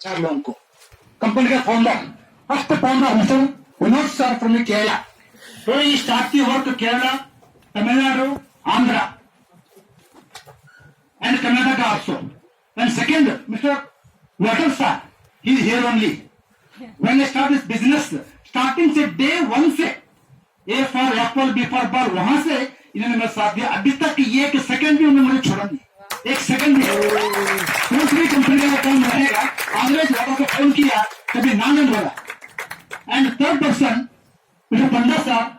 चार लोगों को कंपनी का founder first founder mister Vinod sir from Kerala so he start the work Kerala, Tamil Nadu, Andhra and Karnataka also. And second, Mr. Water sir, he is here only. When I start this business, starting से day one से A for apple, B for ball, वहां से इन्होंने मेरे साथ दिया. अभी तक ये एक सेकंड भी उन्होंने मुझे छोड़ा नहीं. एक सेकंड भी. दूसरी कंपनी का काम रहेगा. अंग्रेज वालों को फोन किया, कभी ना नहीं बोला. And third person, Mr. Panda sir,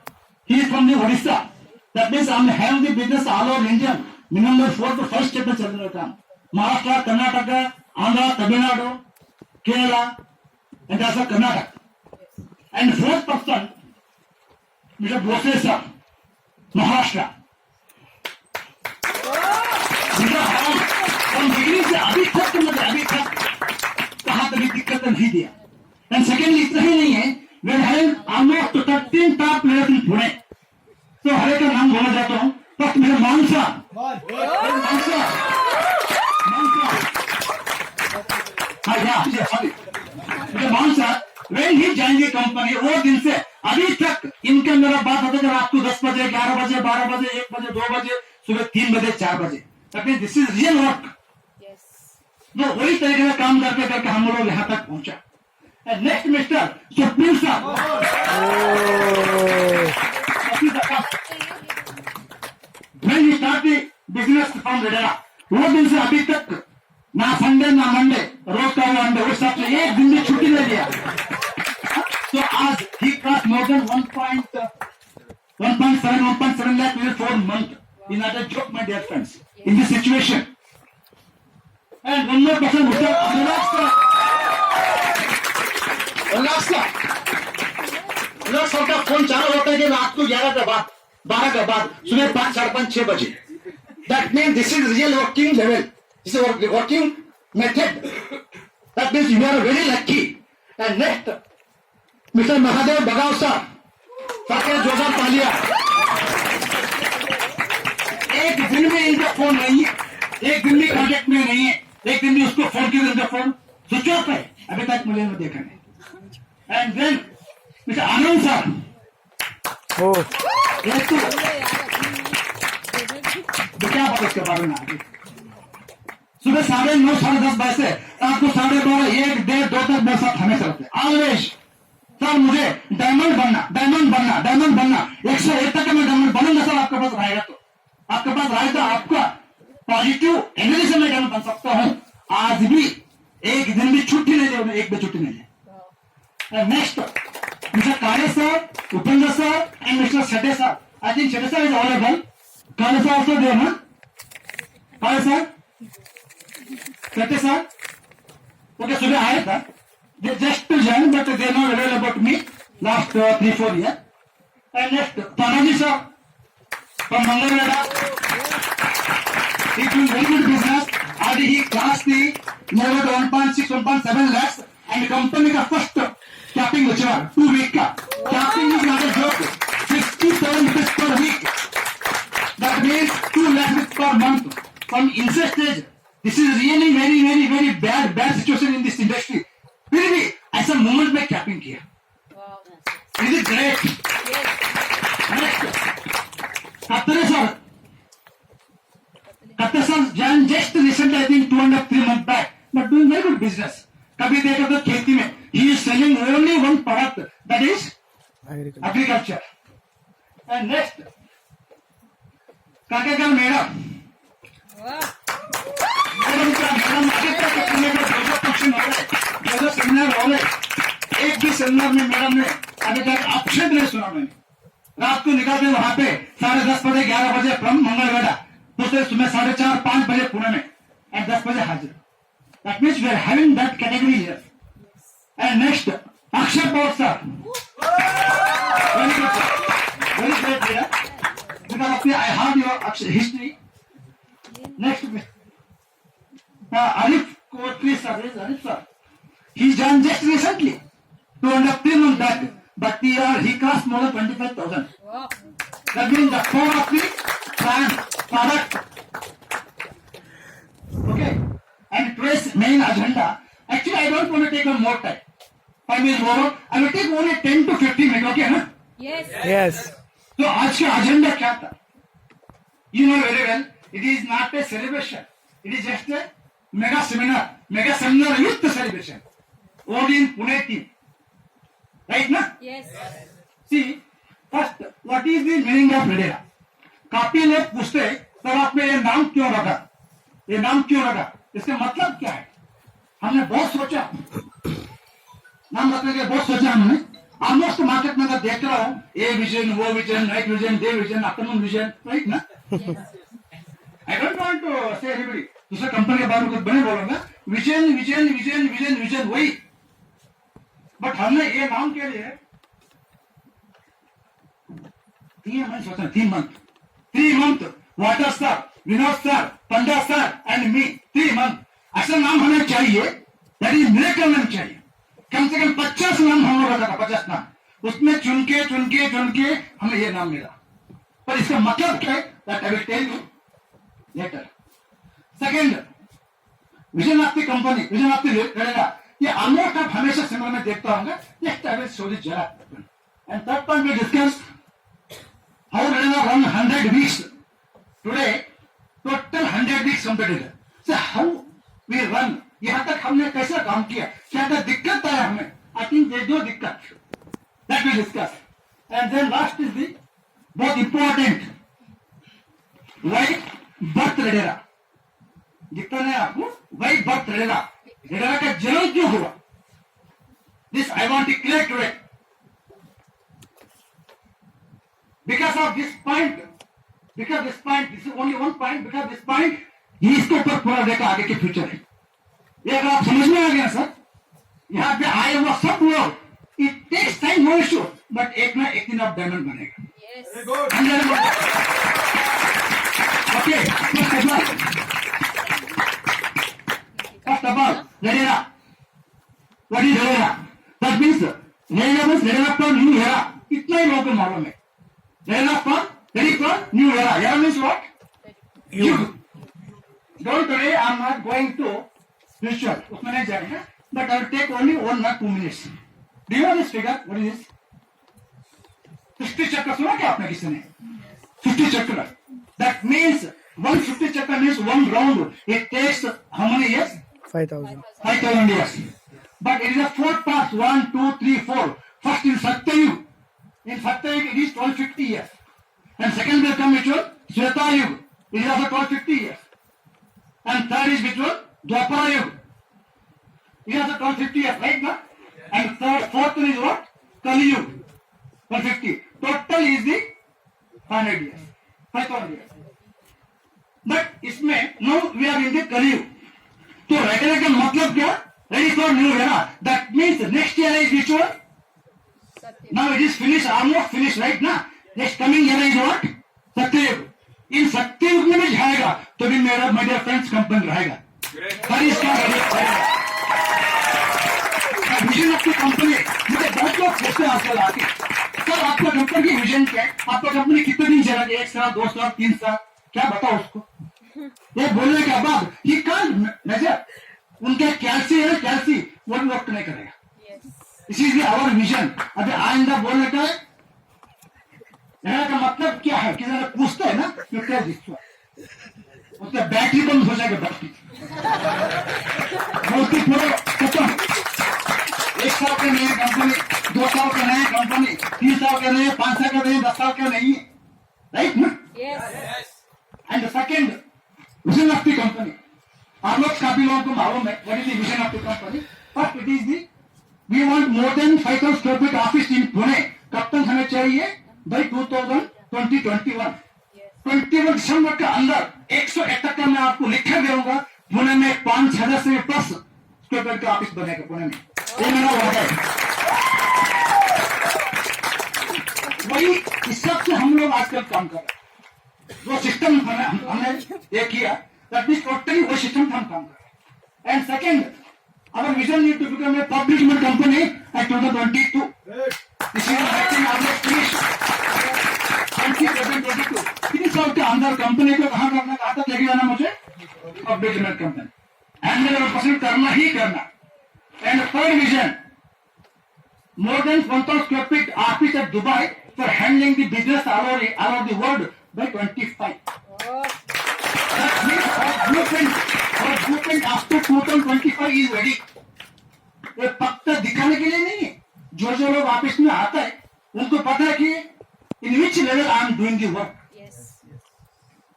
he is from the Odisha. That means I'm having the business all over India. Minimum 4 to 5 step चल रहा काम. Maharashtra, Karnataka, Andhra, Tamil Nadu, Kerala, and also Karnataka. And fourth person, Mr. Bose sir, Maharashtra. हम degree से अभी तक कहाँ तक दिक्कत नहीं दिया. And secondly, इतना ही नहीं है. We are having almost 13 top players in Pune. So हर एक का नाम बोला जाता हूँ. First मेरा मानसा. हाँ या sorry. मेरा मानसा. When he joined the company, वो दिन से अभी तक इनके मेरा बात होता है रात को 10 बजे, 11 बजे, 12 बजे, 1 बजे, 2 बजे, सुबह 3 बजे, 4 बजे. That means this is real work. तो वही तरीके से काम करके करके हम लोग यहाँ तक पहुंचा. And next, Mr. Supreme sir. When we start the business from Redera, वो दिन से अभी तक ना संडे ना मंडे रोज का वो अंडे उस सबसे एक दिन भी छुट्टी ले लिया. So आज he cost more than 1.7 lakh for a month. Is not a joke, my dear friends. In this situation. And one more person, Mr. Anurag sir. Ullas sir का फोन चालू होता है कि रात को 11 के बाद 12 के बाद सुबह 5, 4, 6 बजे. That means this is real working level. This is working method. That means you are very lucky. And next, Mr. Mahadev Bagav sir, सबके जोरदार तालियां. एक दिन में इनका फोन नहीं है, एक दिन भी कॉन्टेक्ट में नहीं है, एक दिन भी उसको फोन किया इनका फोन स्विच ऑफ है. अभी तक मुझे देखा नहीं. And then, Mr. Anand sir. Oh. Yes, sir. तो क्या बात इसके बारे में आगे? सुबह 9:30, 10:30 बजे से रात को 12:30, 1, 1:30, 2 तक मेरे साथ हमेशा रहते. आवेश सर मुझे डायमंड बनना 101 तक मैं डायमंड बनूंगा सर. आपके पास रहेगा तो आपका पॉजिटिव एनर्जी से मैं डायमंड बन सकता हूँ. आज भी एक दिन भी छुट्टी नहीं ले, एक भी छुट्टी नहीं ले. Next, Mr. Kare sir, Upendra sir, and Mr. Shade sir. I think Shade sir is available. Kare sir also there, huh? Kare sir, Shade sir. Okay, सुबह आया था. They just joined, but they know well about me last 3-4 years. And next, Tanaji sir from Mangalwada. He doing very good business. Already he crossed the near 1.6, 1.7 lakhs, and company का first capping lecturer 2 week का. Capping is not a joke. 67 rupees per week. That means 2 lakhs per month. From initial stage, this is really very bad situation in this industry. फिर भी ऐसा moment में capping किया. Is it great? Next, Katte sir joined just recently, I think 2.5-3 months back, but doing very good business. कभी देखा तो खेती में he is selling only one product, that is agriculture. And next, Kakekar madam जो seminar हो रहे, एक भी सेमिनार में मैडम ने अभी तक अपशब्द नहीं सुना. मैंने रात को निकलते वहां पे 10:30 बजे 11 बजे फ्रॉम मंगलवेड़ा, दूसरे सुबह 4:30-5 बजे पुणे में, and 10 बजे हाजिर. That means we are having that category here. And next, Akshay Paul sir. Very good sir. Very great leader. Because I heard your history. Next, Arif Kotri sir is Arif sir. He joined just recently, 2.5-3 months back, but he cost more than 25,000. Wow. That means the core of the product. Okay. And today's main agenda, Actually, I don't want to take more time. 5 minutes more. I will take only 10 to 15 minutes. Okay, ना? Yes. तो आज का agenda क्या था? You know very well. It is not a celebration. It is just a mega seminar. Mega seminar youth celebration. Only in Pune team. Right, na? Yes. See, first, what is the meaning of Redera? काफी लोग पूछते sir आपने ये नाम क्यों रखा? ये नाम क्यों रखा? इसका मतलब क्या है? हमने बहुत सोचा, नाम रखने के बहुत सोचा हमने. ऑलमोस्ट मार्केट में अगर देख रहा हूँ, ए विजन, वो vision, night vision, day vision, afternoon vision, right ना? आई डोंट वांट टू से एवरीबॉडी. दूसरे कंपनी के बारे में कुछ बने बोलूंगा. Vision vision vision vision vision वही. बट हमने ये नाम के लिए 3 मंथ सोचा. 3 month water sir, Vinod sir, Panda sir and me. 3 month ऐसा नाम हमें चाहिए. दैट इज मिरेकल नाम चाहिए. कम से कम 50 नाम हम लोग रखा था. 50 नाम उसमें चुन के हमें ये नाम मिला. पर इसका मतलब क्या है? That I will tell you later. Second, vision of the company, vision of the रहेगा. ये ऑलमोस्ट आप हमेशा सिनेमा में देखता होंगे. Next I will show the जरा. And third point we discuss how Redera run 100 weeks. Today total 100 weeks completed. So how we run, यहाँ तक हमने कैसा काम किया, क्या क्या दिक्कत आया हमें. आई थिंक ये 2 दिक्कत that we discuss. And then last is the बहुत इंपॉर्टेंट वाई बर्थ Redera. दिक्कत है आपको वाई बर्थ Redera. Redera का जन्म क्यों हुआ? This I want to clear today. Because of this point, this is only one point. Because this point, ये इसके ऊपर पूरा देखा आगे के फ्यूचर है. ये अगर आप समझ में आ गया सर, यहाँ पे आए हुआ सब लोग, it takes time, no issue, but एक ना एक दिन आप डायमंड बनेगा. Okay, first of all, Redera. What is Redera? That means Redera for new era. इतना ही लोगों को मालूम है. Ready for new era. Era means what? You. Don't worry, I'm not going to spiritual. उसमें नहीं जाएगा. But I will take only 1 or 2 minutes. Do you know this figure? What is this? 50 चक्र सुना क्या आपने किसी ने? 50 चक्र. That means 150 चक्र means 1 round. It takes how many years? 5,000. 5,000 years. But it is a 4 parts. 1, 2, 3, 4. First in Satyayug. In Satyayug it is 1250 years. And second will come which one? Svetayug. It is also 1250 years. And third is which one? Dwaparayug. It is also 1250 years, right now? And fourth one is what? Kaliyug. 1250. Total is the 500 years. 5,000 years. But इसमें now we are in the Kaliyug. तो Redera का मतलब क्या? Ready for new era. That means next year is which one? Now it is finished, almost finished, right now. Next coming era is what? Satyayug. In Satyayug में भी जाएगा तो भी मेरा my dear friends कंपनी रहेगा. पर इसका vision of the company. मुझे बहुत लोग पूछते हैं आजकल आके, सर आपका कंपनी की विजन क्या है? आपका कंपनी कितने दिन चलेगा? 1 साल, 2 साल, 3 साल? क्या बताओ उसको? ये बोलने के बाद ही कान नजर उनके कैलसी है, कैलसी वो भी वक्त नहीं करेगा. इसीलिए आवर विजन. अभी आइंदा बोलने का का मतलब क्या है? किसी ने पूछते हैं ना तो क्या दिखता है? उसका बैटरी बंद हो जाएगा. बैटरी मूर्ति पूरे खत्म. 1 साल के नए कंपनी, 2 साल के नए कंपनी, 3 साल के नए, 5 साल के नए, 10 साल के नहीं. राइट ना? And the second vision of the company. आप लोग काफी लोगों को मालूम है what is the vision of the company. First it is the we want more than 5,000 square feet office in Pune. कब तक हमें चाहिए? by 2021. 21 दिसंबर के अंदर 171 में आपको लिखे देऊंगा पुणे में 5,000 से प्लस स्क्वायर फीट का ऑफिस बनेगा पुणे में. ये मेरा वादा है. वही इस सब से हम लोग आजकल काम कर रहे हैं. जो सिस्टम हमने ये किया दैट मीन्स टोटली वो सिस्टम हम काम कर रहे हैं. And second, our vision need to become a public limited company at 2022. This is I think almost finished. 2022. 3 साल के अंदर कंपनी को कहाँ करना, कहाँ तक लेके जाना मुझे? Public limited company. एंड 100% करना ही करना. And third vision, more than 1,000 square feet office at Dubai for handling the business all over the world by 25. That means our blueprint after 2025 is ready. ये फक्त दिखाने के लिए नहीं है. जो लोग ऑफिस में आता है उनको पता है कि in which level I am doing the work,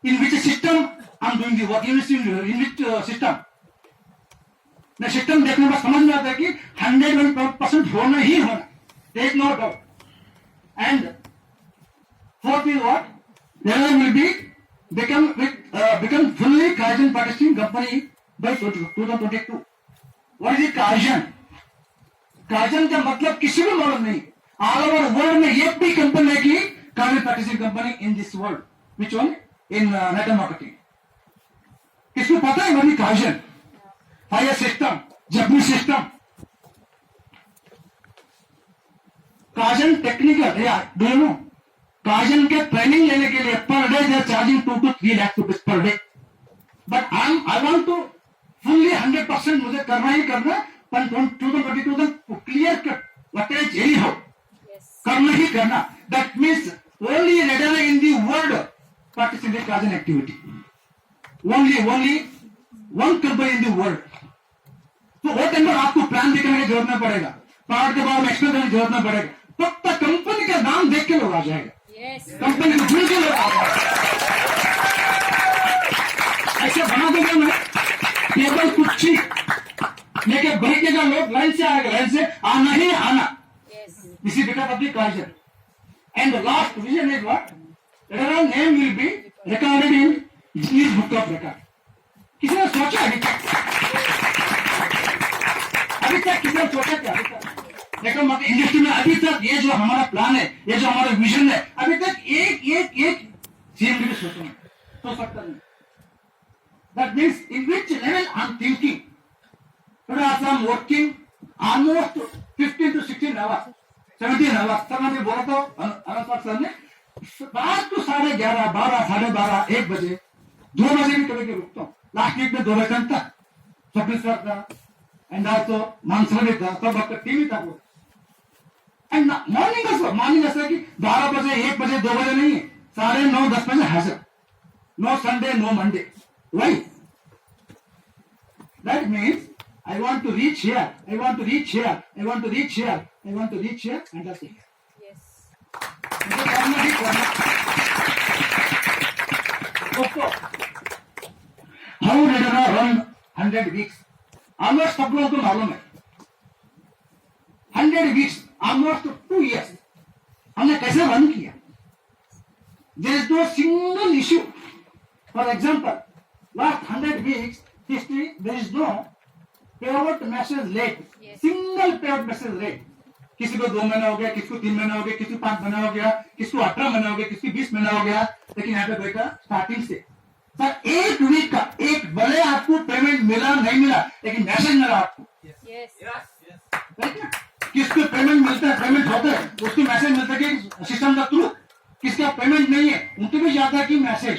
in which system I am doing the work, in which system. मैं सिस्टम देखने में समझ में आता है कि 100% होना ही होना, there is no doubt. And fourth is what? There will be become fully Kaizen practicing company by 2022. What is it Kaizen? Kaizen का मतलब किसी को मालूम नहीं. All over world में एक भी कंपनी है कि Kaizen practicing company in this world. Which one? In network marketing. किसको पता है वही Kaizen? फायर सिस्टम, जपनी system, kaizen technical, do you know? Kaizen के ट्रेनिंग लेने के लिए per day they are charging 2 to 3 lakh rupees per day. But I want to fully 100% मुझे करना ही करना. 2022 तक क्लियर कट वटेज यही हो, करना ही करना. That means only Redera in the world participate kaizen activity. Only one company in the world. तो वो टाइम पर आपको प्लान दिखाने की जरूरत नहीं पड़ेगा, प्लान के बारे में एक्सप्लेन करने की जरूरत नहीं पड़ेगा. फक्त कंपनी का नाम देख के लोग आ जाएगा, कंपनी को भूल के लोग आ जाएगा. ऐसे बना दूंगा मैं टेबल कुर्सी लेके बैठने का, लोग लाइन से आएगा, लाइन से आना ही आना. इसी because of the kaizen. And the last vision is what? Name will be recorded in Guinness book of record. किसी ने सोचा अभी तक किसी ने सोचा क्या? देखो मतलब इंडस्ट्री में अभी तक ये जो हमारा प्लान है, ये जो हमारा विजन है, अभी तक एक सीएम भी सोच सकता नहीं. That means in which level I am thinking. Today I am working almost 15 to 16 hours, 17 hours. Sir मैं बोला तो अनंत सर ने रात को 11:30, 12, 12:30, 1 बजे, 2 बजे भी कभी रुकता हूँ. लास्ट वीक में 2 बजे तक सप्लीस था एंड आल्सो मानसर भी था, सब वक्त टीवी था वो. एंड मॉर्निंग ऐसा कि 12 बजे, 1 बजे, 2 बजे नहीं है, 9:30, 10 बजे हाजिर. No Sunday, no Monday. Why? That means I want to reach here, I want to reach here, I want to reach here, I want to reach here, and that's it. Yes. मुझे करना ही करना. दोस्तों, how did I run 100 weeks? Almost सब लोगों को मालूम है. 100 weeks, almost 2 years. हमने कैसे रन किया? There is no single issue. For example, last 100 weeks history, there is no payout message late, single payout message late. किसी को 2 महीना हो गया, किसी को 3 महीना हो गया, किसी को 5 महीना हो गया, किसी को 18 महीना हो गया, किसी को 20 महीना हो गया. लेकिन यहाँ पे बेटा स्टार्टिंग से सर 1 वीक का एक भले आपको पेमेंट मिला नहीं मिला, लेकिन मैसेज मिला आपको. किसको पेमेंट मिलता है, पेमेंट होता है, उसको मैसेज मिलता है कि सिस्टम का थ्रू. किसका पेमेंट नहीं है उनको भी जाता है कि मैसेज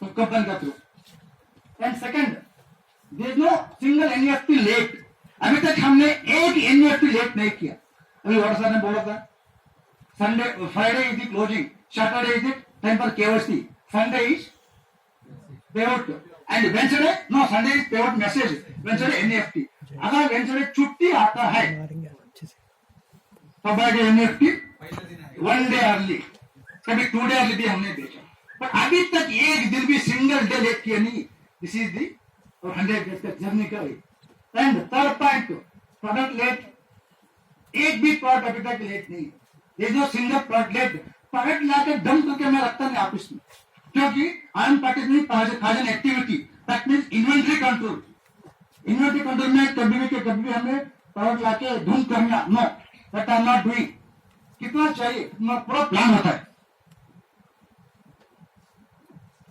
कंपनी का through. And second, there is no single NEFT लेट. अभी तक हमने एक NEFT लेट नहीं किया. अभी वाटर सर ने बोला था Sunday, Friday is the closing, Saturday is the time for KYC, Sunday is payout and Wednesday no, Sunday is payout message, Wednesday NEFT. अगर वेंसडे छुट्टी आता है तो बाय NEFT 1 day अर्ली, कभी 2 day अर्ली भी हमने देखा. पर अभी तक एक दिन भी सिंगल डे लेट किया नहीं. दिस इज दी और 100 डेज का जर्नी का. And third point, product late. एक भी प्रोडक्ट अभी तक लेट नहीं. ये जो सिंगल प्रोडक्ट लेट, प्रोडक्ट लाके डम करके मैं रखता नहीं ऑफिस में, क्योंकि I am practicing kaizen activity. That means inventory control. Inventory control में कभी भी हमें प्रोडक्ट लाके धूम करना, no, that I am not doing. कितना चाहिए, पूरा प्लान होता है.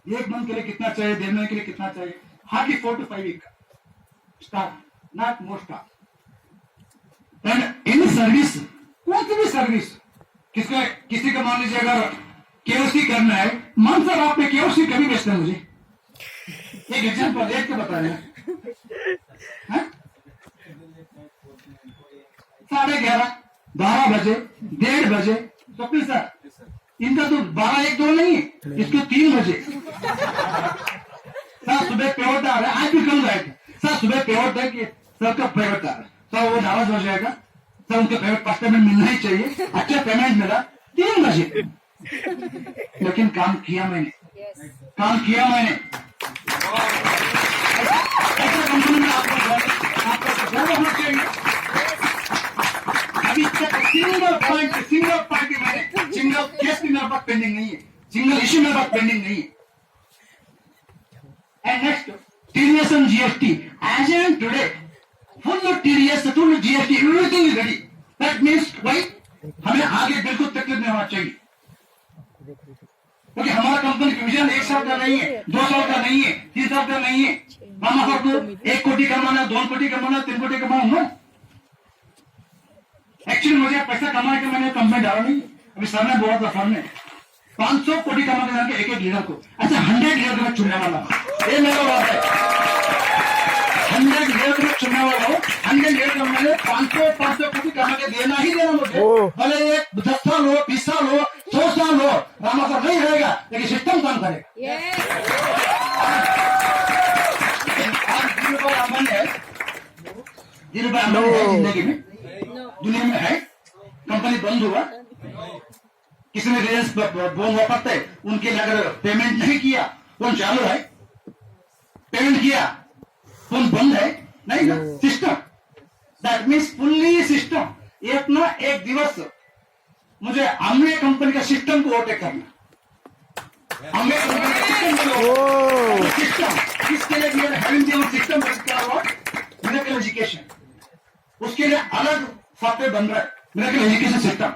1 मंथ के लिए कितना चाहिए, 1.5 महीने के लिए कितना चाहिए, hardly 4 to 5 weeks staff, not more staff. And in service, कौन सी भी सर्विस, किसी का मान लीजिए अगर केओसी करना है, मान सर आप पे केओसी कभी बेचते हैं मुझे एक एग्जाम्पल देख के बता रहे हैं. 11:30, 12 बजे, 1:30 बजे। स्वप्निल सर, इनका तो 12, 1, 2 नहीं है, इसको 3 बजे। सर सुबह पेवर आ रहा है, आज भी कल रहेगा। सर सुबह पेवर है कि सर का पेवर आ रहा है, सर वो नाराज हो जाएगा। सर उनके पेमेंट फर्स्ट पेमेंट मिलना ही चाहिए। अच्छा पेमेंट मिला 3 बजे, लेकिन काम किया मैंने, काम किया मैंने। ऐसा कंपनी में आपको गर्व होना चाहिए। अभी तक सिंगल पॉइंट मैंने, सिंगल केस भी मेरे पास पेंडिंग नहीं है, सिंगल इश्यू मेरे पास पेंडिंग नहीं है। And next TDS and GST. As and today, full of TDS, full of GST, everything is ready. That means why हमें आगे बिल्कुल तकलीफ नहीं होना चाहिए, क्योंकि हमारा कंपनी का विजन 1 साल का नहीं है, 2 साल का नहीं है, 3 साल का नहीं है। मामा साहब को 1 कोटी कमाना, 2 कोटी कमाना, 3 कोटी कमाना नो। एक्चुअली मुझे पैसा कमा के मैंने कंपनी डाला नहीं। अभी सर ने बोला था, सर ने 500 कोटी कमा के जाके एक लीडर को, अच्छा 100 लीडर को मैं चुनने वाला हूं। ये मेरा बात है, 100 लीडर को चुनने वाला हूँ। 100 लीडर को मैंने 500 कोटी कमा के देना ही देना मुझे, भले ये 10 साल हो, 20 साल हो, 100 साल हो, रामा साहब नहीं रहेगा, लेकिन सिस्टम काम करेगा। आज धीरूभाई अंबानी है, धीरूभाई अंबानी है जिंदगी में, दुनिया में है। कंपनी बंद हुआ, किसी ने रिलायंस बोल वापस थे, उनके लिए अगर पेमेंट नहीं किया, फोन चालू है, पेमेंट किया, फोन बंद है, नहीं ना system. That means fully system. एक ना एक दिवस मुझे अम्बे कंपनी का सिस्टम को ओवरटेक करना, अम्बे कंपनी का सिस्टम। इसके लिए मेरे हैविंग सिस्टम मिरेकल एजुकेशन, उसके लिए अलग सॉफ्टवेयर बन रहा है, मिरेकल एजुकेशन सिस्टम।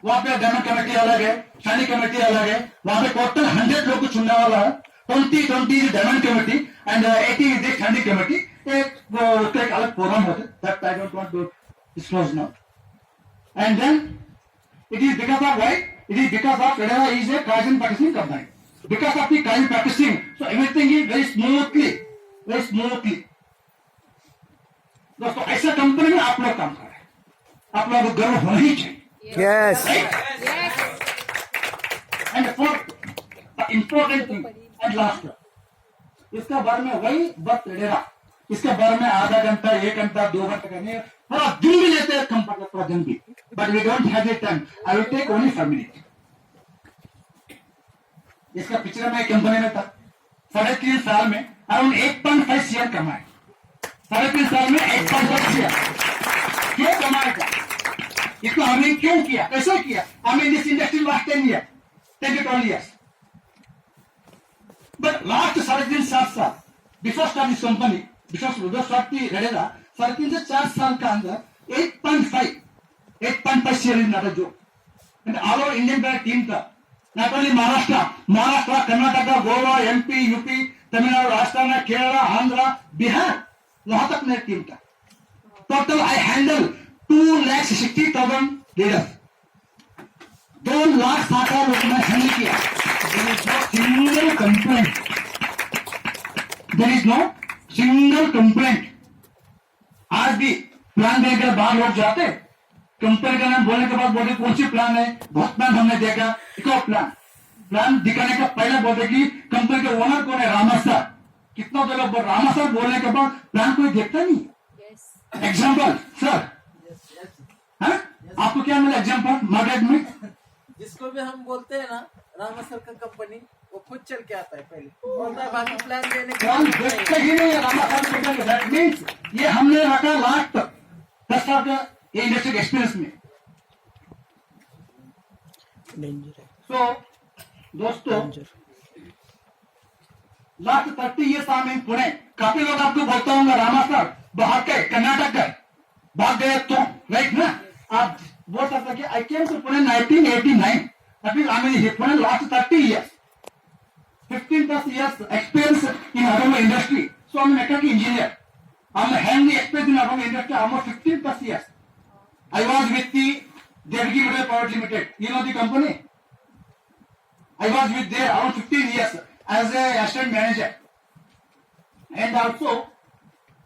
वहां पे डायमंड कमेटी अलग है, शानी कमेटी अलग है। वहां पे टोटल 100 लोग को चुनने वाला है। 20 डायमंड कमेटी एंड 80 इज शानी कमेटी। उसका एक अलग फोरम होता है, that I don't want to disclose now. And then it is because of why, it is because of Cadara is a kaizen practicing company, because of the kaizen practicing, so everything is very smoothly. दोस्तों ऐसा company में आप लोग काम कर रहे हैं, आप लोगों को गर्व होना ही चाहिए। Yes. And fourth, the important thing and last, इसका बारे में वही बस Cadara, इसके बारे में आधा घंटा, 1 घंटा, 2 घंटा करने पूरा दिन भी लेते हैं कंपनी, पूरा दिन भी। But we don't have the time, I will take only 5 minute. इसका पिछले में कंपनी में था, 3.5 साल में अराउंड 8.5 शेयर कमाए। 3.5 साल में 8.5 शेयर क्यों कमाए था, इसको हमने क्यों किया, कैसे किया? हम in this industry last 10 years, 10 to 12 years, but last 3.5 साल before start this company, before start की Cadara, 3.5 से 4 साल का अंदर 8.5 share in not a joke. And all over Indian का टीम था, not only Maharashtra, Karnataka, Goa, MP, UP, Tamil Nadu, Rajasthan, Kerala, Andhra, Bihar, वहां तक मेरी टीम था। टोटल आई हैंडल 2,60,000 लीडर, 2,60,000 लोग मैं हैंडल किया। There is no single complaint. आज भी प्लान देकर बाहर लोग जाते, कंपनी का नाम बोलने के बाद बोलते कौन सी प्लान है, बहुत प्लान हमने देखा, इको प्लान दिखाने का पहले बोलते कि कंपनी के ओनर कौन है, रामा सर। कितना तो लोग रामा सर बोलने के बाद प्लान कोई देखता नहीं। एग्जाम्पल सर, आपको क्या मिला एग्जाम्पल मार्केट में? जिसको भी हम बोलते हैं ना रामा सर का कंपनी, वो खुद चल के आता है, पहले बोलता है बाकी प्लान देने के प्लान देखते ही नहीं है रामा सर। दैट मीन्स ये हमने रखा लास्ट 10 साल का ये इंडस्ट्री एक्सपीरियंस में। सो दोस्तों, लास्ट 30 years आई इन पुणे। काफी लोग आपको बोलता होंगे रामा सर बाहर के, कर्नाटक का भाग गए तो, राइट ना? आप बोल सकते कि I came to Pune 1989, that means I mean Pune last 30 years, 15+ years experience in automobile industry. So I'm a mechanical engineer. I'm having experience in automobile industry almost 15+ years. I was with the Devgi Metal Private Limited. You know the company? I was with there around 15 years as a assistant manager, and also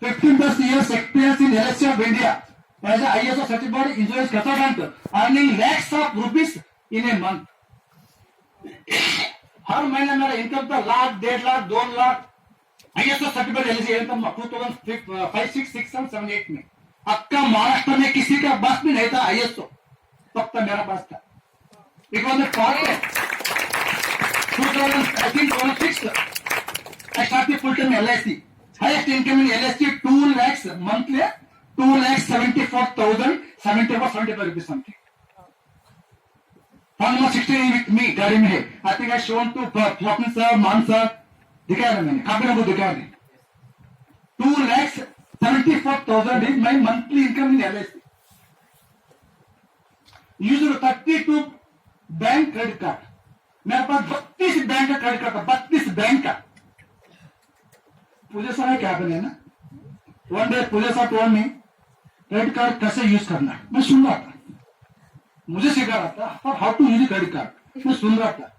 15+ years experience in LSC of India. As ISO certified insurance consultant earning lakhs of rupees in a month. हर महीने मेरा income था 1,00,000, 1.5 lakh, 2 lakh. ISO certified eligible income 2005, 6, 7, 8 में। अब का महाराष्ट्र में किसी का बस भी नहीं था ISO, तब तक मेरा पास था। It was a part 2006 I started full-time LIC. Highest income in LIC 2 lakhs monthly, 2,74,075 rupees something. Fund number 16 with me गाड़ी में है. I think I shown to Flopin sir, Man sir, दिखाया मैंने, काफी को दिखाया नहीं. 2,74,000 is my monthly income in LIC. Used 32 bank credit card, मेरे पास 32 बैंक का क्रेडिट कार्ड था, 32 बैंक का। पुलिस वाला क्या बने ना, वन डे पुलिस वाला टोल में क्रेडिट कार्ड कैसे यूज करना, मैं सुन रहा था, मुझे सिखा रहा था और how to use credit card, मैं सुन रहा था।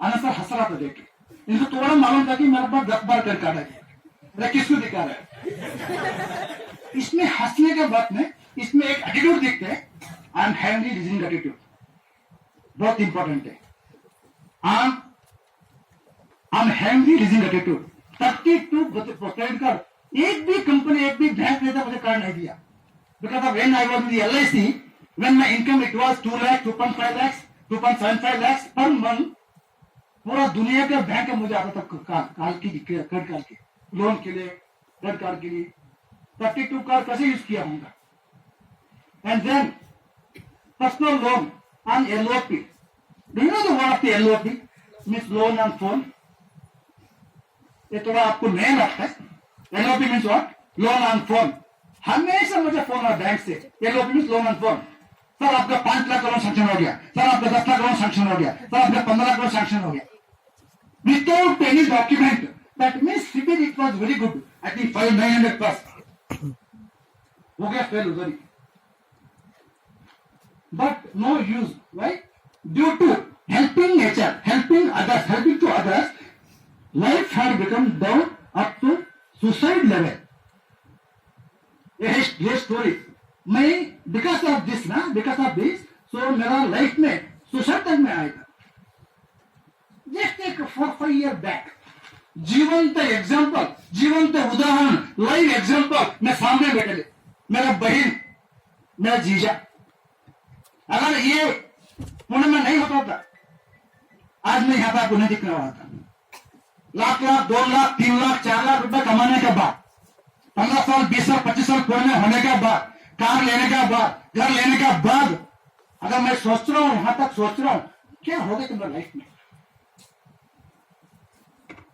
आनंद सर हंस रहा था देख के, इनको थोड़ा मालूम था कि मेरे पास 10 बार क्रेडिट कार्ड है, किसको दिखा रहा है। इसमें हंसने के बाद में इसमें एक एटीट्यूड दिखते है, I am handily leasing attitude, बहुत इंपॉर्टेंट है। I am handily leasing attitude. 32 credit card, एक भी कंपनी, एक भी बैंक ने मुझे कार्ड नहीं दिया, because of when I was in the LIC, when my income it was 2 lakh, 2.5 lakh, 2.75 lakh per month. पूरा दुनिया के बैंक मुझे आता था क्रेडिट कार्ड के लोन के लिए, क्रेडिट कार्ड के लिए। 32 कार्ड कैसे यूज किया होगा। And then personal loan on LOP. Do you know the word of the LOP? Means loan on phone. ये थोड़ा आपको नया लगता है। LOP means what? Loan on phone. हमेशा मुझे फोन आ बैंक से, LOP means loan on phone. Sir आपका 5 लाख का लोन सैंक्शन हो गया, सर आपका 10 लाख का लोन सैंक्शन हो गया, सर आपका 15 लाख का लोन सैंक्शन हो गया। Without any document. That means CPL it was very good. I think 5,900 plus. हो गया फेल उधर ही। But no use. Why? Due to helping nature, helping others, helping to others, life had become down up to suicide level. ये story. मैं because of this ना, because of this, so मेरा life में suicide तक में आएगा। Just take 4-5 years back. जीवंत example, जीवंत उदाहरण, लाइव एग्जाम्पल मैं सामने बैठे, मेरा बहन, मेरा जीजा। अगर ये पुणे में नहीं होता था, आज मैं यहाँ पर पुणे दिख रहा था। लाख, 2 लाख, 3 लाख, 4 लाख रुपए कमाने के बाद, 15 साल, 20 साल, 25 साल पुणे में होने के बाद, कार लेने के बाद, घर लेने के बाद, अगर मैं सोच रहा हूँ, यहाँ तक सोच रहा हूँ, क्या होगा तुम्हारी लाइफ में।